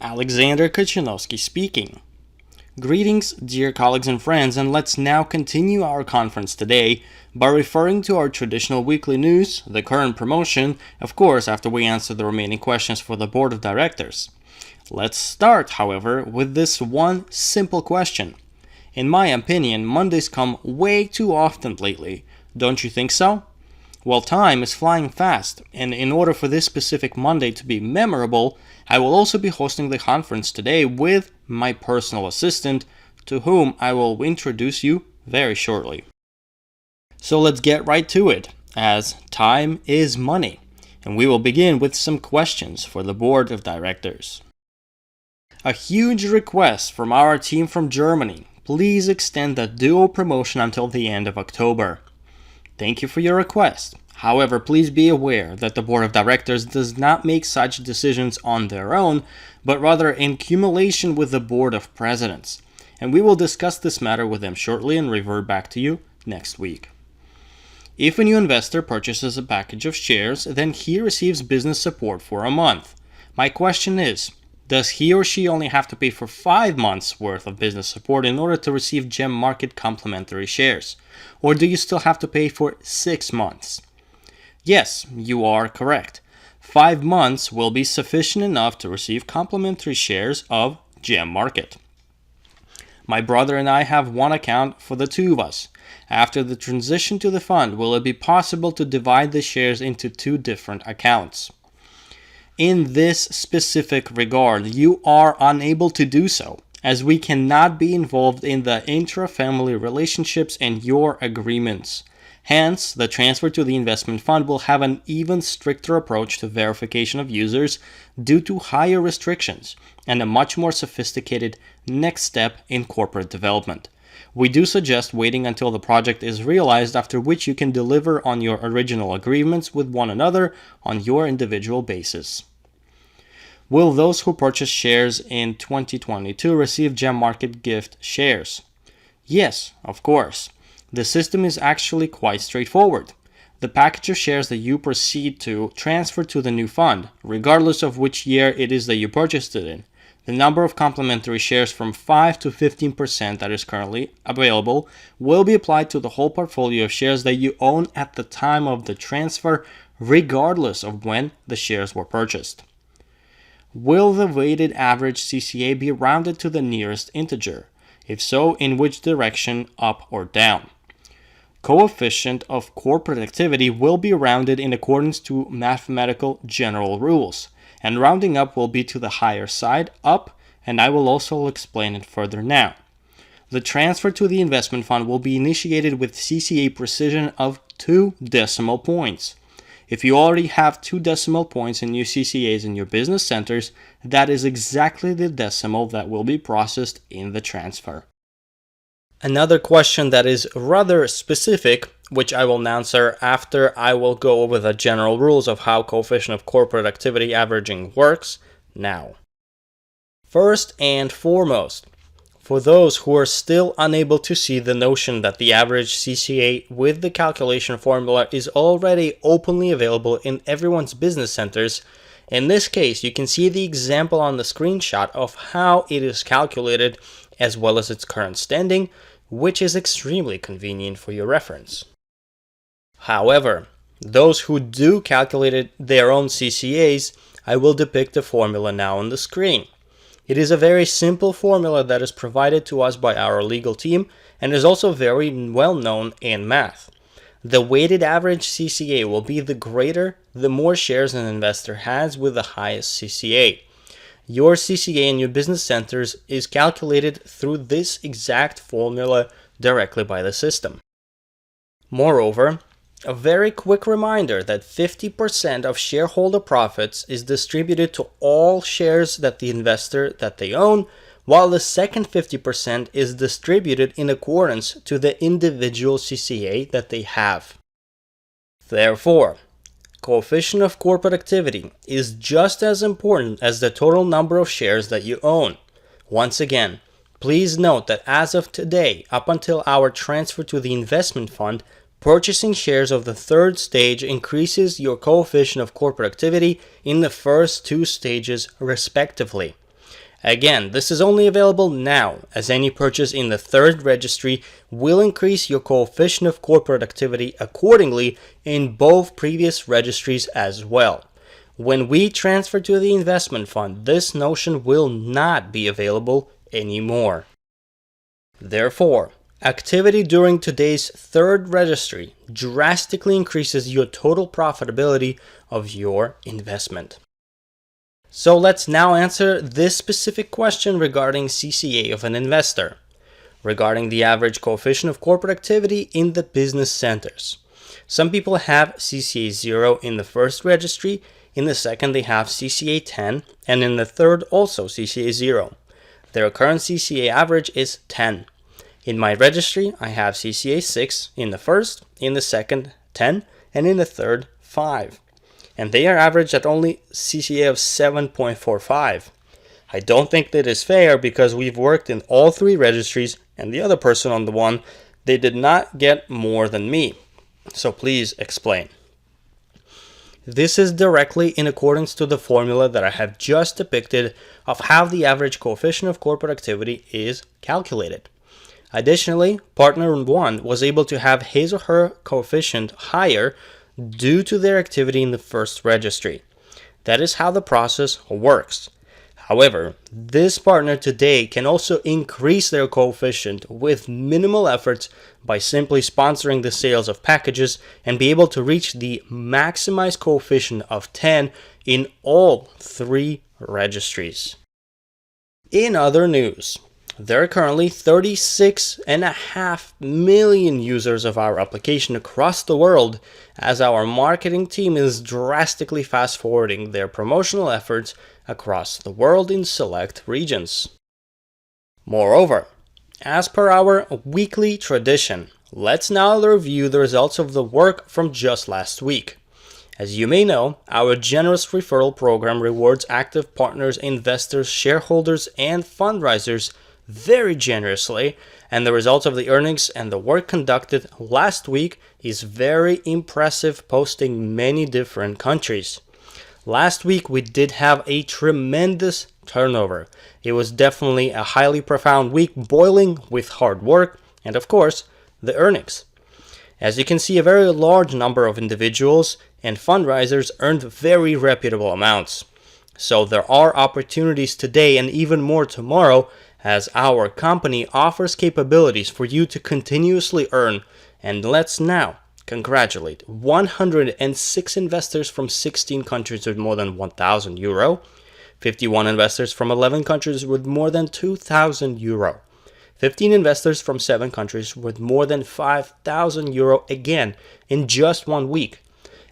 Alexander Kachanovskiy speaking. Greetings, dear colleagues and friends, and let's now continue our conference today by referring to our traditional weekly news, the current promotion, of course, after we answer the remaining questions for the board of directors. Let's start, however, with this one simple question. In my opinion, Mondays come way too often lately. Don't you think so? Well, time is flying fast, and in order for this specific Monday to be memorable, I will also be hosting the conference today with my personal assistant, to whom I will introduce you very shortly. So let's get right to it, as time is money, and we will begin with some questions for the board of directors. A huge request from our team from Germany. Please extend the duo promotion until the end of October. Thank you for your request. However, please be aware that the board of directors does not make such decisions on their own, but rather in cumulation with the board of presidents. And we will discuss this matter with them shortly and revert back to you next week. If a new investor purchases a package of shares, then he receives business support for a month. My question is, does he or she only have to pay for 5 months worth of business support in order to receive GEM Market complimentary shares? Or do you still have to pay for 6 months? Yes, you are correct. 5 months will be sufficient enough to receive complimentary shares of GEM Market. My brother and I have one account for the two of us. After the transition to the fund, will it be possible to divide the shares into 2 different accounts? In this specific regard, you are unable to do so, as we cannot be involved in the intra-family relationships and your agreements. Hence, the transfer to the investment fund will have an even stricter approach to verification of users due to higher restrictions and a much more sophisticated next step in corporate development. We do suggest waiting until the project is realized, after which you can deliver on your original agreements with one another on your individual basis. Will those who purchase shares in 2022 receive GEM Market gift shares? Yes, of course. The system is actually quite straightforward. The package of shares that you proceed to transfer to the new fund, regardless of which year it is that you purchased it in. The number of complementary shares from 5 to 15% that is currently available will be applied to the whole portfolio of shares that you own at the time of the transfer, regardless of when the shares were purchased. Will the weighted average CCA be rounded to the nearest integer? If so, in which direction, up or down? Coefficient of corporate activity will be rounded in accordance to mathematical general rules, and rounding up will be to the higher side, up, and I will also explain it further now. The transfer to the investment fund will be initiated with CCA precision of 2 decimal points. If you already have 2 decimal points in new CCAs in your business centers, that is exactly the decimal that will be processed in the transfer. Another question that is rather specific, which I will answer after I will go over the general rules of how coefficient of corporate activity averaging works now. First and foremost, for those who are still unable to see the notion that the average CCA with the calculation formula is already openly available in everyone's business centers, in this case you can see the example on the screenshot of how it is calculated as well as its current standing, which is extremely convenient for your reference. However, those who do calculate their own CCAs, I will depict the formula now on the screen. It is a very simple formula that is provided to us by our legal team and is also very well known in math. The weighted average CCA will be the greater the more shares an investor has with the highest CCA. Your CCA in your business centers is calculated through this exact formula directly by the system. Moreover, a very quick reminder that 50% of shareholder profits is distributed to all shares that the investor that they own, while the second 50% is distributed in accordance to the individual CCA that they have. Therefore, coefficient of corporate activity is just as important as the total number of shares that you own. Once again, please note that as of today, up until our transfer to the investment fund, purchasing shares of the third stage increases your coefficient of corporate activity in the first 2 stages respectively. Again, this is only available now, as any purchase in the third registry will increase your coefficient of corporate activity accordingly in both previous registries as well. When we transfer to the investment fund, this notion will not be available anymore. Therefore, activity during today's third registry drastically increases your total profitability of your investment. So let's now answer this specific question regarding CCA of an investor, regarding the average coefficient of corporate activity in the business centers. Some people have CCA 0 in the first registry, in the second they have CCA 10, and in the third also CCA 0. Their current CCA average is 10. In my registry, I have CCA 6 in the first, in the second 10, and in the third 5. And they are averaged at only CCA of 7.45. I don't think that is fair because we've worked in all three registries and the other person on the one, they did not get more than me. So please explain. This is directly in accordance to the formula that I have just depicted of how the average coefficient of corporate activity is calculated. Additionally, partner 1 was able to have his or her coefficient higher due to their activity in the first registry. That is how the process works. However, this partner today can also increase their coefficient with minimal efforts by simply sponsoring the sales of packages and be able to reach the maximized coefficient of 10 in all three registries. In other news, there are currently 36.5 million users of our application across the world, as our marketing team is drastically fast-forwarding their promotional efforts across the world in select regions. Moreover, as per our weekly tradition, let's now review the results of the work from just last week. As you may know, our generous referral program rewards active partners, investors, shareholders, and fundraisers very generously, and the result of the earnings and the work conducted last week is very impressive, posting many different countries. Last week we did have a tremendous turnover. It was definitely a highly profound week, boiling with hard work and of course the earnings. As you can see, a very large number of individuals and fundraisers earned very reputable amounts. So there are opportunities today and even more tomorrow, as our company offers capabilities for you to continuously earn. And let's now congratulate 106 investors from 16 countries with more than 1,000 euro, 51 investors from 11 countries with more than 2,000 euro, 15 investors from 7 countries with more than 5,000 euro again in just 1 week,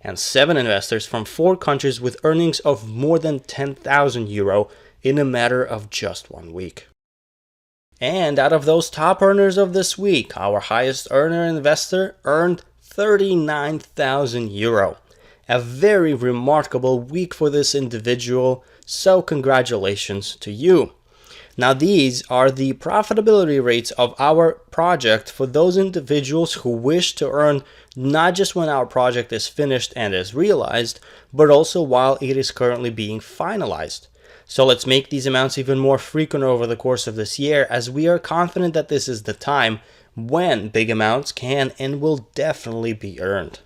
and 7 investors from 4 countries with earnings of more than 10,000 euro in a matter of just 1 week. And out of those top earners of this week, our highest earner investor earned 39,000 euro. A very remarkable week for this individual, so congratulations to you. Now these are the profitability rates of our project for those individuals who wish to earn not just when our project is finished and is realized, but also while it is currently being finalized. So let's make these amounts even more frequent over the course of this year, as we are confident that this is the time when big amounts can and will definitely be earned.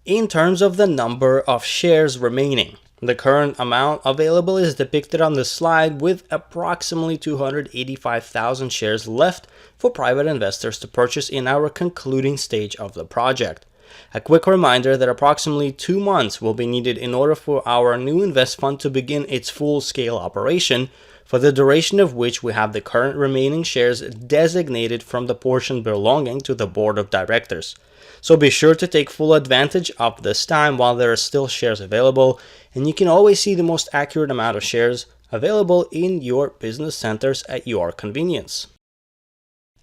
In terms of the number of shares remaining, the current amount available is depicted on the slide, with approximately 285,000 shares left for private investors to purchase in our concluding stage of the project. A quick reminder that approximately 2 months will be needed in order for our new invest fund to begin its full-scale operation, for the duration of which we have the current remaining shares designated from the portion belonging to the board of directors. So be sure to take full advantage of this time while there are still shares available, and you can always see the most accurate amount of shares available in your business centers at your convenience.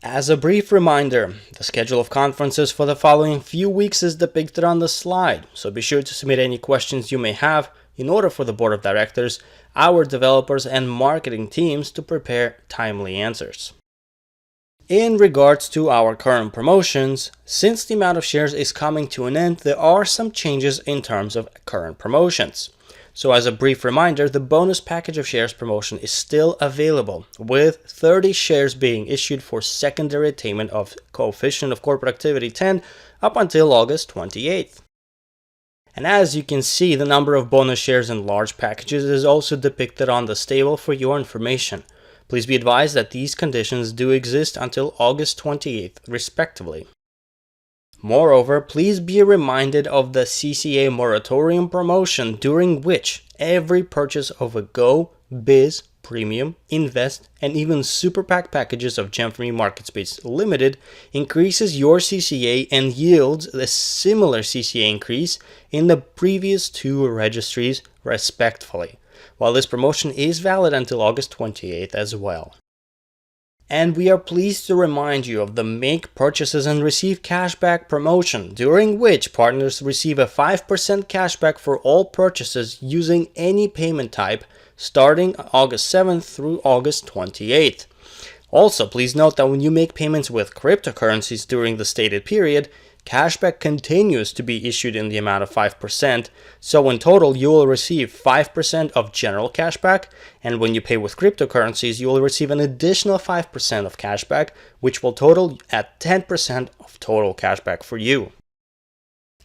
As a brief reminder, the schedule of conferences for the following few weeks is depicted on the slide, so be sure to submit any questions you may have in order for the board of directors, our developers, and marketing teams to prepare timely answers. In regards to our current promotions, since the amount of shares is coming to an end, there are some changes in terms of current promotions. So as a brief reminder, the bonus package of shares promotion is still available, with 30 shares being issued for secondary attainment of coefficient of corporate activity 10 up until August 28th. And as you can see, the number of bonus shares in large packages is also depicted on this table for your information. Please be advised that these conditions do exist until August 28th, respectively. Moreover, please be reminded of the CCA moratorium promotion, during which every purchase of a Go, Biz, Premium, Invest, and even Super PAC packages of Gem3 MarketSpace Limited increases your CCA and yields a similar CCA increase in the previous two registries, respectively, while this promotion is valid until August 28th as well. And we are pleased to remind you of the Make Purchases and Receive Cashback promotion, during which partners receive a 5% cashback for all purchases using any payment type starting August 7th through August 28th. Also, please note that when you make payments with cryptocurrencies during the stated period, cashback continues to be issued in the amount of 5%, so in total you will receive 5% of general cashback, and when you pay with cryptocurrencies you will receive an additional 5% of cashback, which will total at 10% of total cashback for you.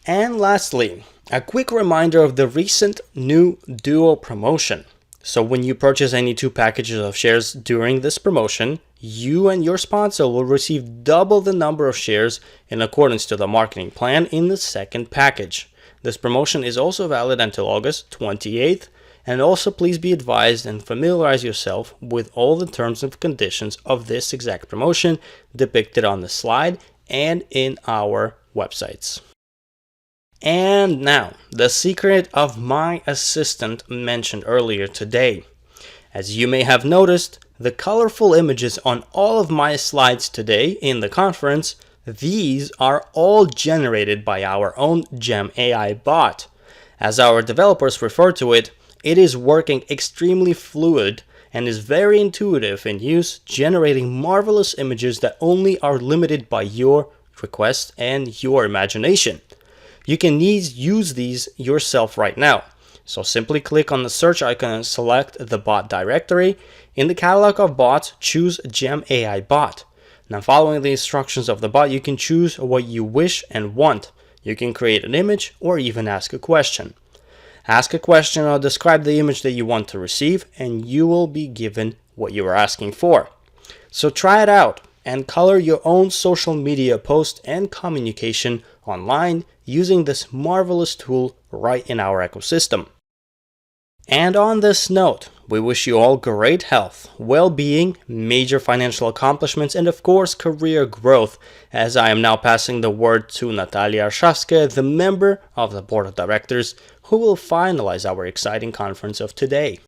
And lastly, a quick reminder of the recent new Duo promotion. So when you purchase any 2 packages of shares during this promotion, you and your sponsor will receive double the number of shares in accordance to the marketing plan in the second package. This promotion is also valid until August 28th, and also please be advised and familiarize yourself with all the terms and conditions of this exact promotion depicted on the slide and in our websites. And now, the secret of my assistant mentioned earlier today. As you may have noticed, the colorful images on all of my slides today in the conference, these are all generated by our own Gem AI bot. As our developers refer to it, it is working extremely fluid and is very intuitive in use, generating marvelous images that only are limited by your request and your imagination. You can use these yourself right now. So simply click on the search icon and select the bot directory. In the catalog of bots, choose Gem AI bot. Now, following the instructions of the bot, you can choose what you wish and want. You can create an image or even ask a question. Ask a question or describe the image that you want to receive, and you will be given what you are asking for. So try it out and color your own social media post and communication online using this marvelous tool right in our ecosystem. And on this note, we wish you all great health, well-being, major financial accomplishments, and of course career growth, as I am now passing the word to Natalia Arshavskaya, the member of the board of directors, who will finalize our exciting conference of today.